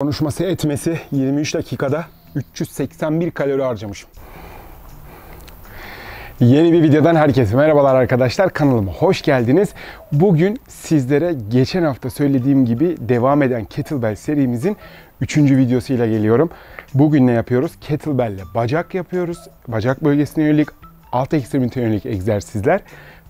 Konuşması etmesi 23 dakikada 381 kalori harcamışım. Yeni bir videodan herkese merhabalar arkadaşlar. Kanalıma hoş geldiniz. Bugün sizlere geçen hafta söylediğim gibi devam eden kettlebell serimizin 3. videosuyla geliyorum. Bugün ne yapıyoruz? Kettlebell ile bacak yapıyoruz. Bacak bölgesine yönelik, alt ekstremiteye yönelik egzersizler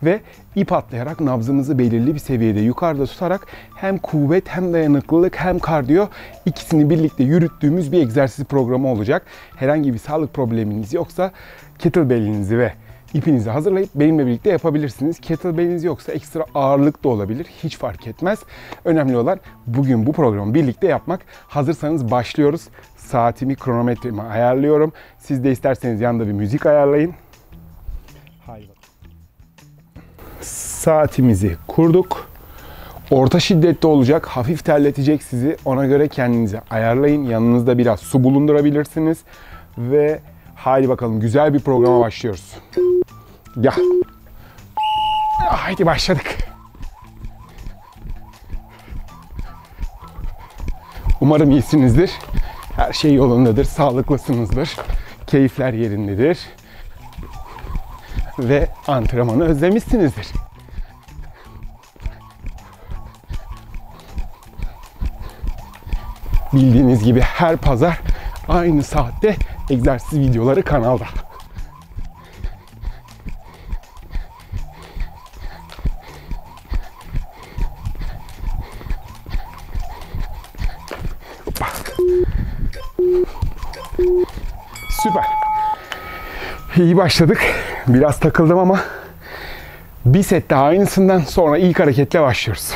ve ip atlayarak nabzımızı belirli bir seviyede yukarıda tutarak hem kuvvet hem dayanıklılık hem kardiyo ikisini birlikte yürüttüğümüz bir egzersiz programı olacak. Herhangi bir sağlık probleminiz yoksa kettlebell'inizi ve ipinizi hazırlayıp benimle birlikte yapabilirsiniz. Kettlebell'iniz yoksa ekstra ağırlık da olabilir. Hiç fark etmez. Önemli olan bugün bu programı birlikte yapmak. Hazırsanız başlıyoruz. Saatimi, kronometremi ayarlıyorum. Siz de isterseniz yanında bir müzik ayarlayın. Haydi bakalım. Saatimizi kurduk. Orta şiddette olacak. Hafif terletecek sizi. Ona göre kendinizi ayarlayın. Yanınızda biraz su bulundurabilirsiniz. Ve haydi bakalım güzel bir programa başlıyoruz. Ya. Haydi başladık. Umarım iyisinizdir. Her şey yolundadır. Sağlıklısınızdır. Keyifler yerindedir. Ve antrenmanı özlemişsinizdir. Bildiğiniz gibi her pazar aynı saatte egzersiz videoları kanalda. Süper. İyi başladık. Biraz takıldım ama bir set daha aynısından sonra ilk hareketle başlıyoruz.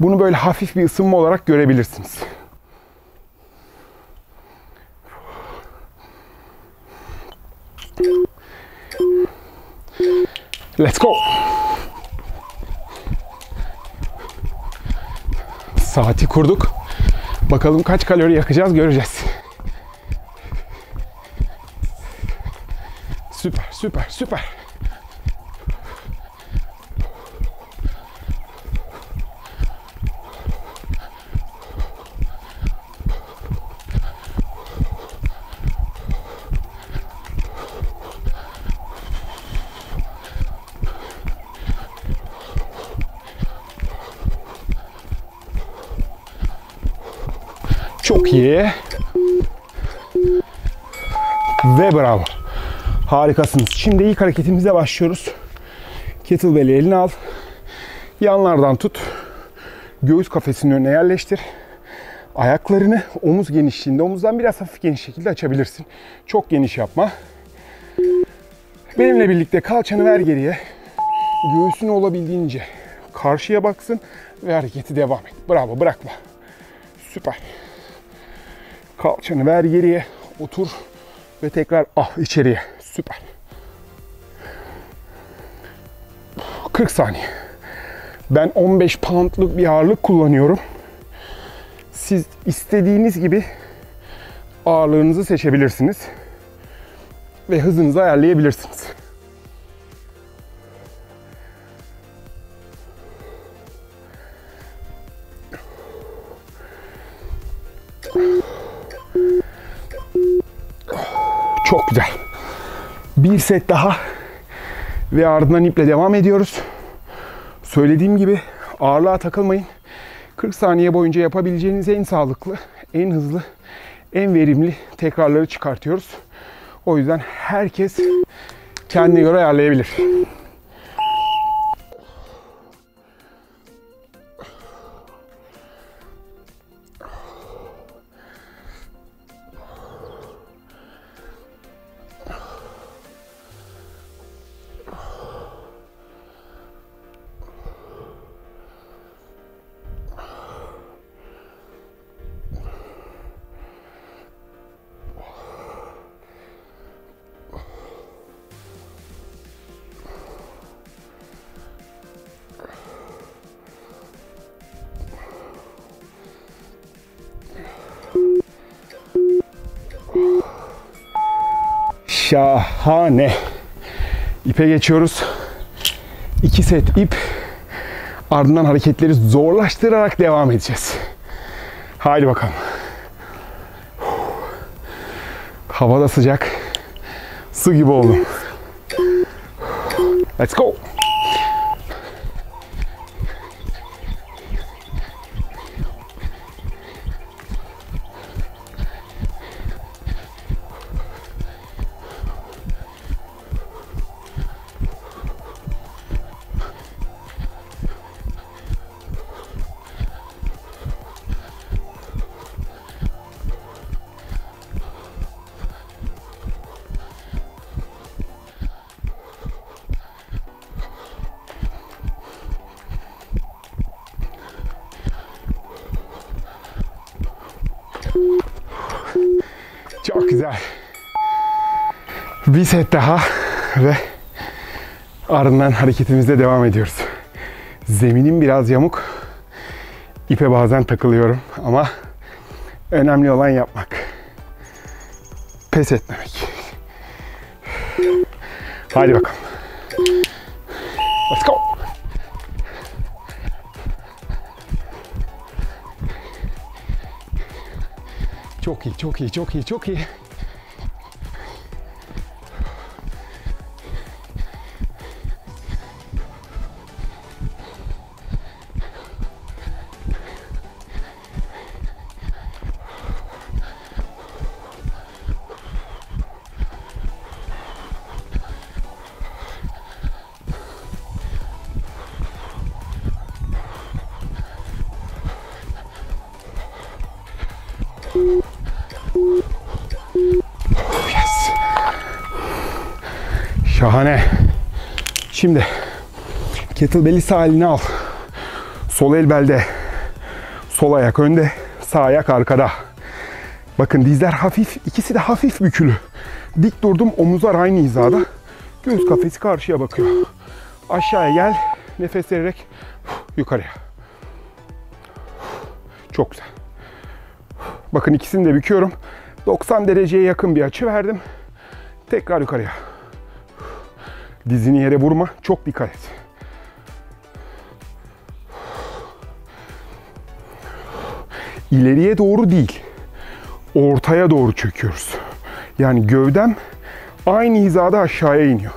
Bunu böyle hafif bir ısınma olarak görebilirsiniz. Let's go. Saati kurduk. Bakalım kaç kalori yakacağız göreceğiz. Süper, süper, süper. Çok iyi. Ve bravo. Harikasınız. Şimdi ilk hareketimize başlıyoruz. Kettlebell'i eline al. Yanlardan tut. Göğüs kafesinin önüne yerleştir. Ayaklarını omuz genişliğinde, omuzdan biraz hafif geniş şekilde açabilirsin. Çok geniş yapma. Benimle birlikte kalçanı ver geriye. Göğsünü olabildiğince karşıya baksın ve hareketi devam et. Bravo, bırakma. Süper. Kalçanı ver geriye, otur ve tekrar içeriye. Süper. 40 saniye. Ben 15 poundluk bir ağırlık kullanıyorum. Siz istediğiniz gibi ağırlığınızı seçebilirsiniz ve hızınızı ayarlayabilirsiniz. Çok güzel. Bir set daha ve ardından iple devam ediyoruz. Söylediğim gibi ağırlığa takılmayın. 40 saniye boyunca yapabileceğiniz en sağlıklı, en hızlı, en verimli tekrarları çıkartıyoruz. O yüzden herkes kendine göre ayarlayabilir. Şahane. İpe geçiyoruz. 2 set ip. Ardından hareketleri zorlaştırarak devam edeceğiz. Haydi bakalım. Hava da sıcak. Su gibi oldum. Let's go. Çok güzel. Bir set daha ve ardından hareketimize devam ediyoruz. Zeminim biraz yamuk. İpe bazen takılıyorum ama önemli olan yapmak. Pes etmemek. Hadi bakalım. Let's go. Çok iyi, çok iyi, çok iyi, çok iyi. Yes. Şahane. Şimdi kettlebell'i sağ eline al. Sol el belde. Sol ayak önde. Sağ ayak arkada. Bakın dizler hafif. İkisi de hafif bükülü. Dik durdum. Omuzlar aynı hizada. Göğüs kafesi karşıya bakıyor. Aşağıya gel. Nefes vererek yukarıya. Çok güzel. Bakın ikisini de büküyorum. 90 dereceye yakın bir açı verdim. Tekrar yukarıya. Dizini yere vurma. Çok dikkat et. İleriye doğru değil. Ortaya doğru çöküyoruz. Yani gövdem aynı hizada aşağıya iniyor.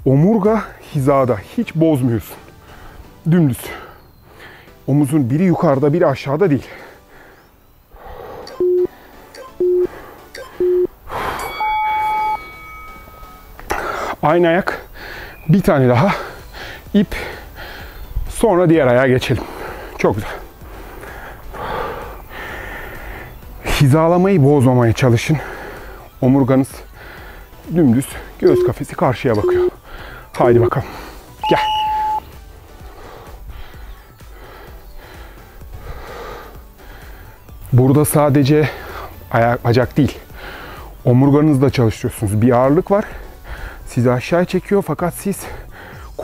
Omurga hizada. Hiç bozmuyorsun. Dümdüz. Omuzun biri yukarıda, biri aşağıda değil. Aynı ayak. Bir tane daha. İp. Sonra diğer ayağa geçelim. Çok güzel. Hizalamayı bozmamaya çalışın. Omurganız dümdüz. Göğüs kafesi karşıya bakıyor. Haydi bakalım. Gel. Burada sadece ayak, bacak değil. Omurganızla çalışıyorsunuz. Bir ağırlık var. Sizi aşağı çekiyor fakat siz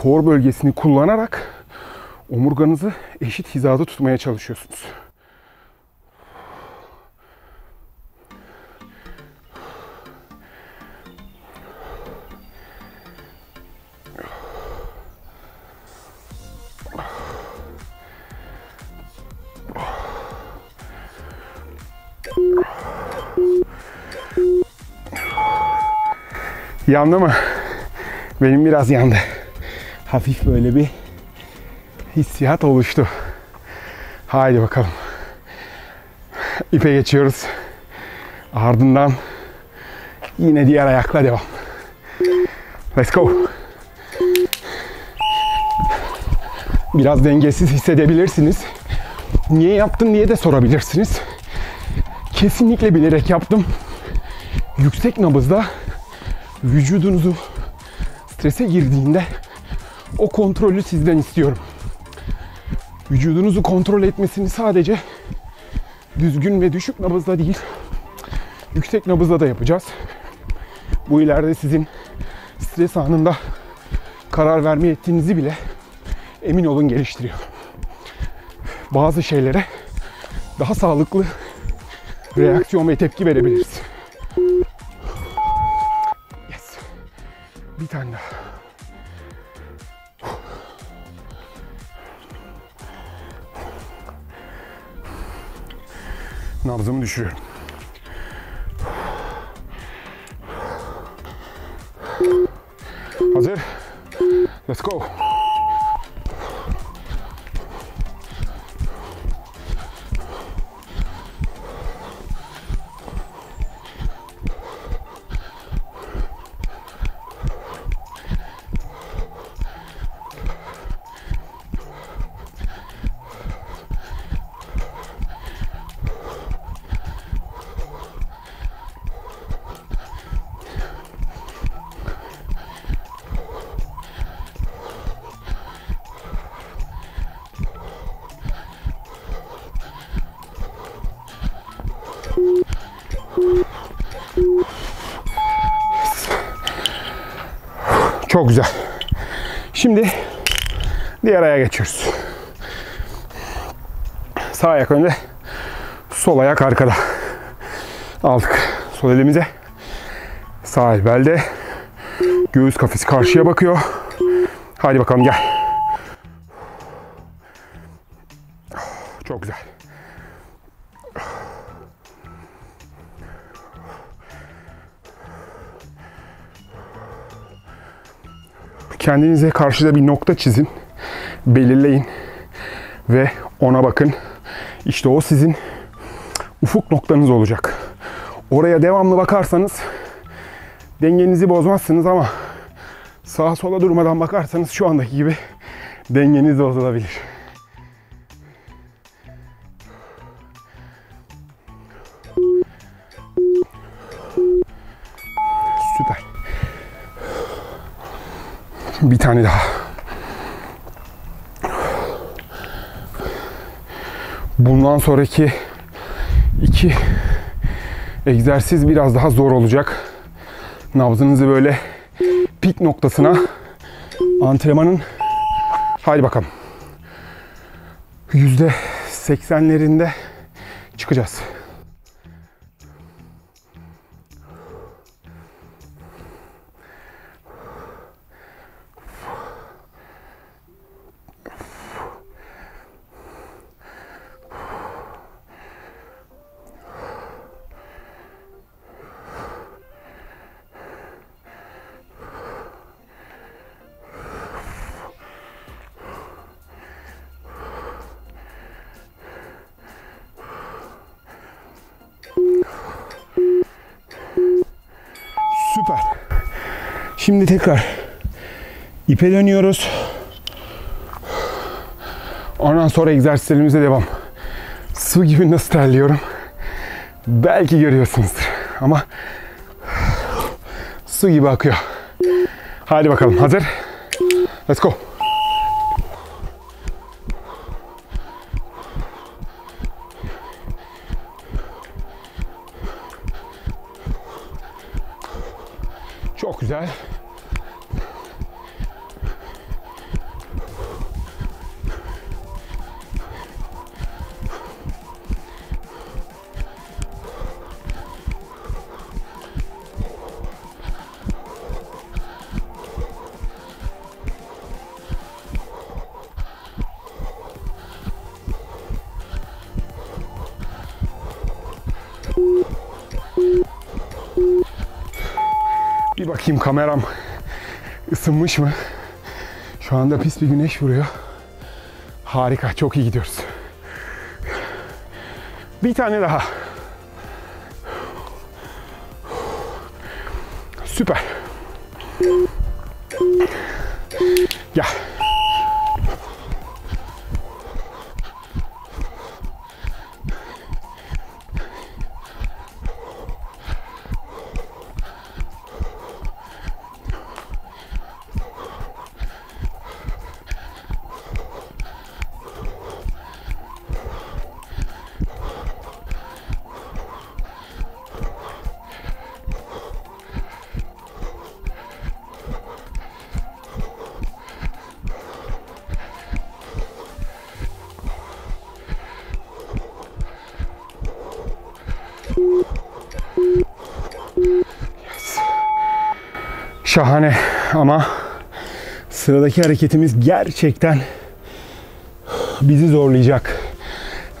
core bölgesini kullanarak omurganızı eşit hizada tutmaya çalışıyorsunuz. Yandı mı? Benim biraz yandı. Hafif böyle bir hissiyat oluştu. Haydi bakalım. İpe geçiyoruz. Ardından yine diğer ayakla devam. Let's go. Biraz dengesiz hissedebilirsiniz. Niye yaptın diye de sorabilirsiniz. Kesinlikle bilerek yaptım. Yüksek nabızda vücudunuzu strese girdiğinde o kontrolü sizden istiyorum. Vücudunuzu kontrol etmesini sadece düzgün ve düşük nabızda değil, yüksek nabızda da yapacağız. Bu ileride sizin stres anında karar verme yetinizi bile emin olun geliştiriyor. Bazı şeylere daha sağlıklı reaksiyon ve tepki verebiliriz. Yes. Bir tane daha. Nabzımı düşürüyorum. Let's go. Çok güzel. Şimdi diğer ayağa geçiyoruz. Sağ ayak önde, sol ayak arkada. Aldık sol elimize. Sağ el belde. Göğüs kafesi karşıya bakıyor. Hadi bakalım gel. Çok güzel. Kendinize karşıda bir nokta çizin, belirleyin ve ona bakın. İşte o sizin ufuk noktanız olacak. Oraya devamlı bakarsanız dengenizi bozmazsınız ama sağa sola durmadan bakarsanız şu andaki gibi dengeniz bozulabilir. Süper. Bir tane daha. Bundan sonraki 2 egzersiz biraz daha zor olacak. Nabzınızı böyle pik noktasına antrenmanın haydi bakalım %80'lerinde çıkacağız. Süper. Şimdi tekrar ipe dönüyoruz. Ondan sonra egzersizlerimize devam. Su gibi nasıl terliyorum? Belki görüyorsunuzdur ama su gibi akıyor. Hadi bakalım, hazır? Let's go. Çok güzel. Bir bakayım kameram ısınmış mı? Şu anda pis bir güneş vuruyor. Harika, çok iyi gidiyoruz. Bir tane daha. Süper. Gel. Yes. Şahane ama sıradaki hareketimiz gerçekten bizi zorlayacak.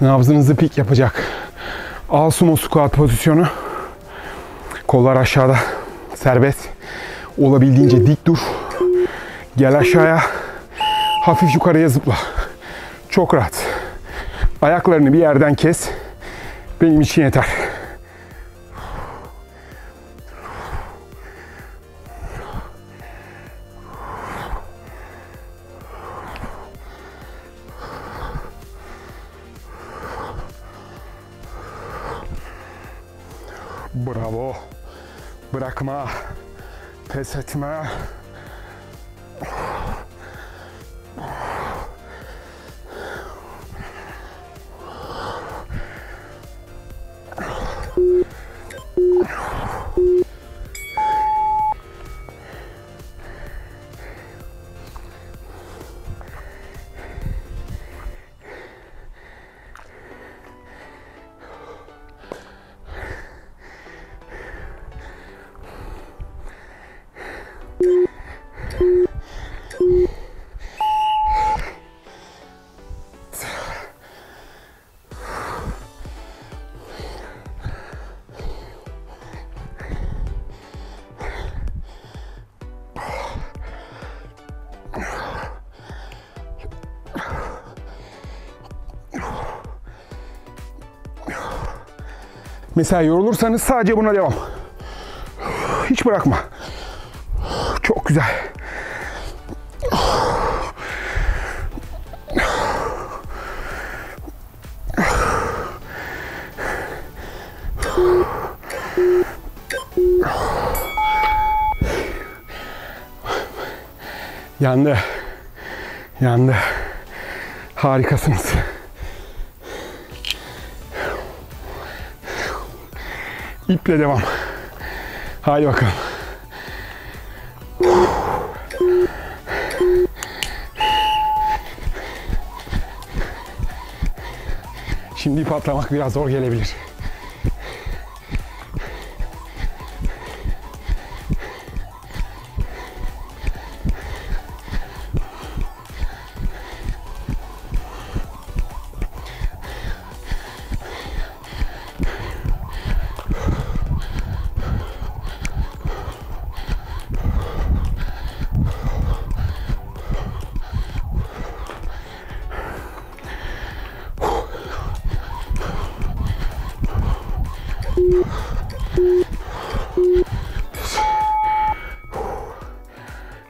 Nabzınızı pik yapacak. Al sumo squat pozisyonu. Kollar aşağıda. Serbest. Olabildiğince dik dur. Gel aşağıya. Hafif yukarıya zıpla. Çok rahat. Ayaklarını bir yerden kes. Benim için yeter. Bravo. Bırakma. Pes etme. Mesela yorulursanız sadece buna devam. Hiç bırakma. Çok güzel. Yandı. Yandı. Harikasınız. İple devam. Hadi bakalım. Şimdi ip atlamak biraz zor gelebilir.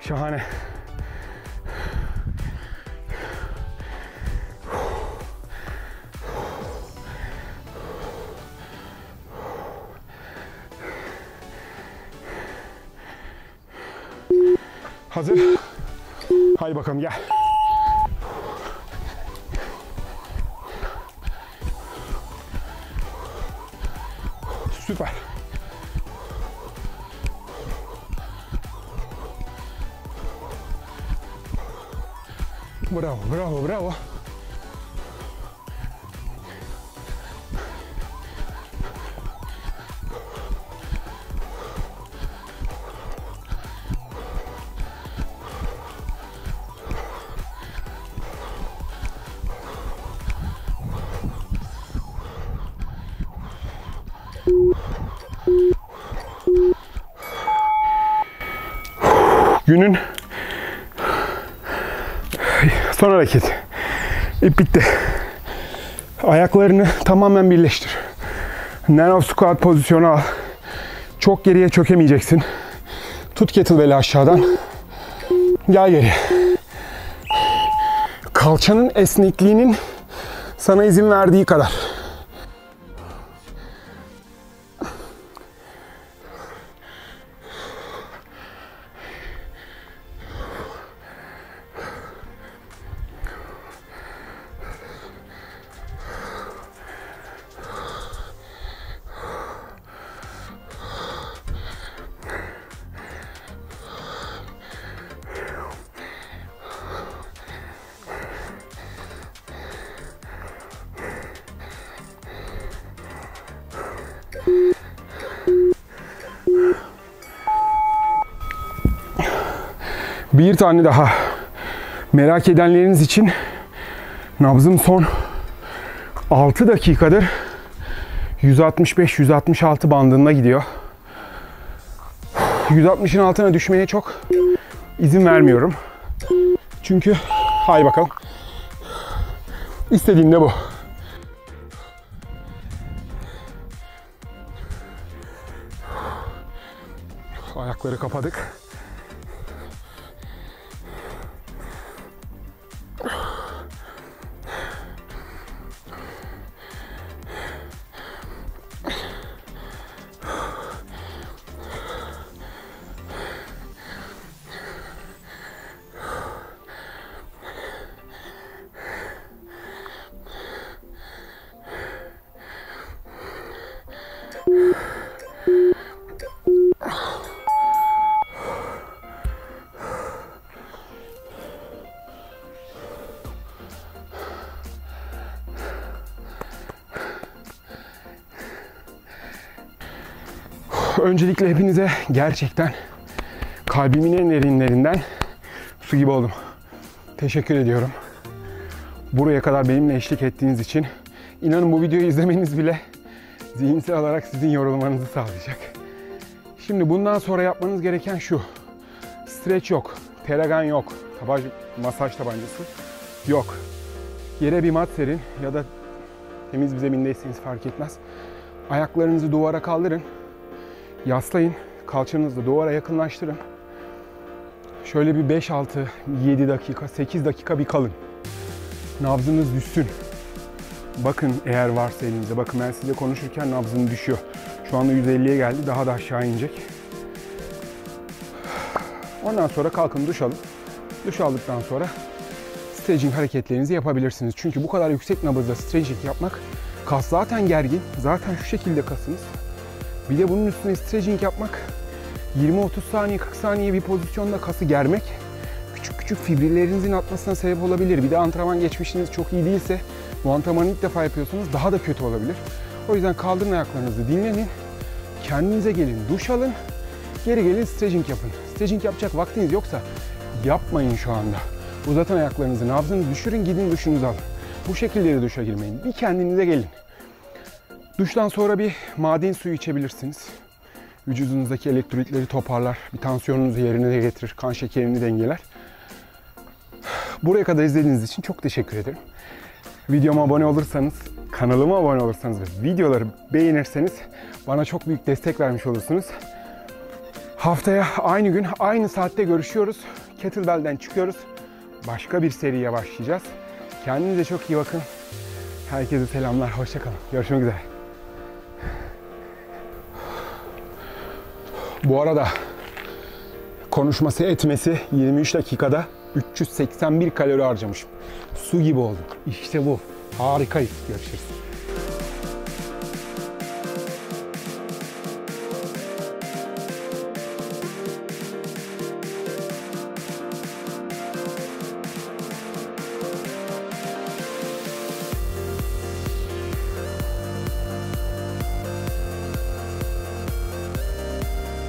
Şahane. Hazır. Haydi bakalım gel. Süper. Bravo, bravo, bravo. Günün son hareketi. İp bitti. Ayaklarını tamamen birleştir. Narrow squat pozisyonu al. Çok geriye çökemeyeceksin. Tut kettlebell'i aşağıdan. Gel geri. Kalçanın esnekliğinin sana izin verdiği kadar. Bir tane daha. Merak edenleriniz için nabzım son 6 dakikadır 165-166 bandında gidiyor. 160'ın altına düşmeye çok izin vermiyorum. Çünkü hay bakalım. İstediğim de bu. Ayakları kapadık. Öncelikle hepinize gerçekten kalbimin en derinlerinden su gibi oldum. Teşekkür ediyorum. Buraya kadar benimle eşlik ettiğiniz için. İnanın bu videoyu izlemeniz bile zihinsel olarak sizin yorulmanızı sağlayacak. Şimdi bundan sonra yapmanız gereken şu. Streç yok, Theragun yok, masaj tabancası yok. Yere bir mat serin ya da temiz bir zemindeyseniz fark etmez. Ayaklarınızı duvara kaldırın. Yaslayın, kalçanızı duvara yakınlaştırın. Şöyle bir 5, 6, 7 dakika, 8 dakika bir kalın. Nabzınız düşsün. Bakın eğer varsa elinizde. Bakın ben size konuşurken nabzım düşüyor. Şu anda 150'ye geldi. Daha da aşağı inecek. Ondan sonra kalkın duş alın. Duş aldıktan sonra stretching hareketlerinizi yapabilirsiniz. Çünkü bu kadar yüksek nabızda stretching yapmak, kas zaten gergin. Zaten şu şekilde kasınız. Bir de bunun üstüne stretching yapmak, 20-30 saniye, 40 saniye bir pozisyonda kası germek, küçük küçük fibrilerinizin atmasına sebep olabilir. Bir de antrenman geçmişiniz çok iyi değilse, bu antrenmanı ilk defa yapıyorsunuz, daha da kötü olabilir. O yüzden kaldırın ayaklarınızı, dinlenin, kendinize gelin, duş alın, geri gelin stretching yapın. Stretching yapacak vaktiniz yoksa yapmayın şu anda. Uzatın ayaklarınızı, nabzınızı düşürün, gidin duşunuzu alın. Bu şekilde de duşa girmeyin. Bir kendinize gelin. Duştan sonra bir maden suyu içebilirsiniz. Vücudunuzdaki elektrolitleri toparlar, bir tansiyonunuzu yerine getirir, kan şekerini dengeler. Buraya kadar izlediğiniz için çok teşekkür ederim. Videoma abone olursanız, kanalıma abone olursanız ve videoları beğenirseniz bana çok büyük destek vermiş olursunuz. Haftaya aynı gün, aynı saatte görüşüyoruz. Kettlebell'den çıkıyoruz. Başka bir seriye başlayacağız. Kendinize çok iyi bakın. Herkese selamlar, hoşça kalın. Görüşmek üzere. Bu arada konuşması etmesi 23 dakikada 381 kalori harcamışım. Su gibi oldum. İşte bu. Harikayız. Görüşürüz.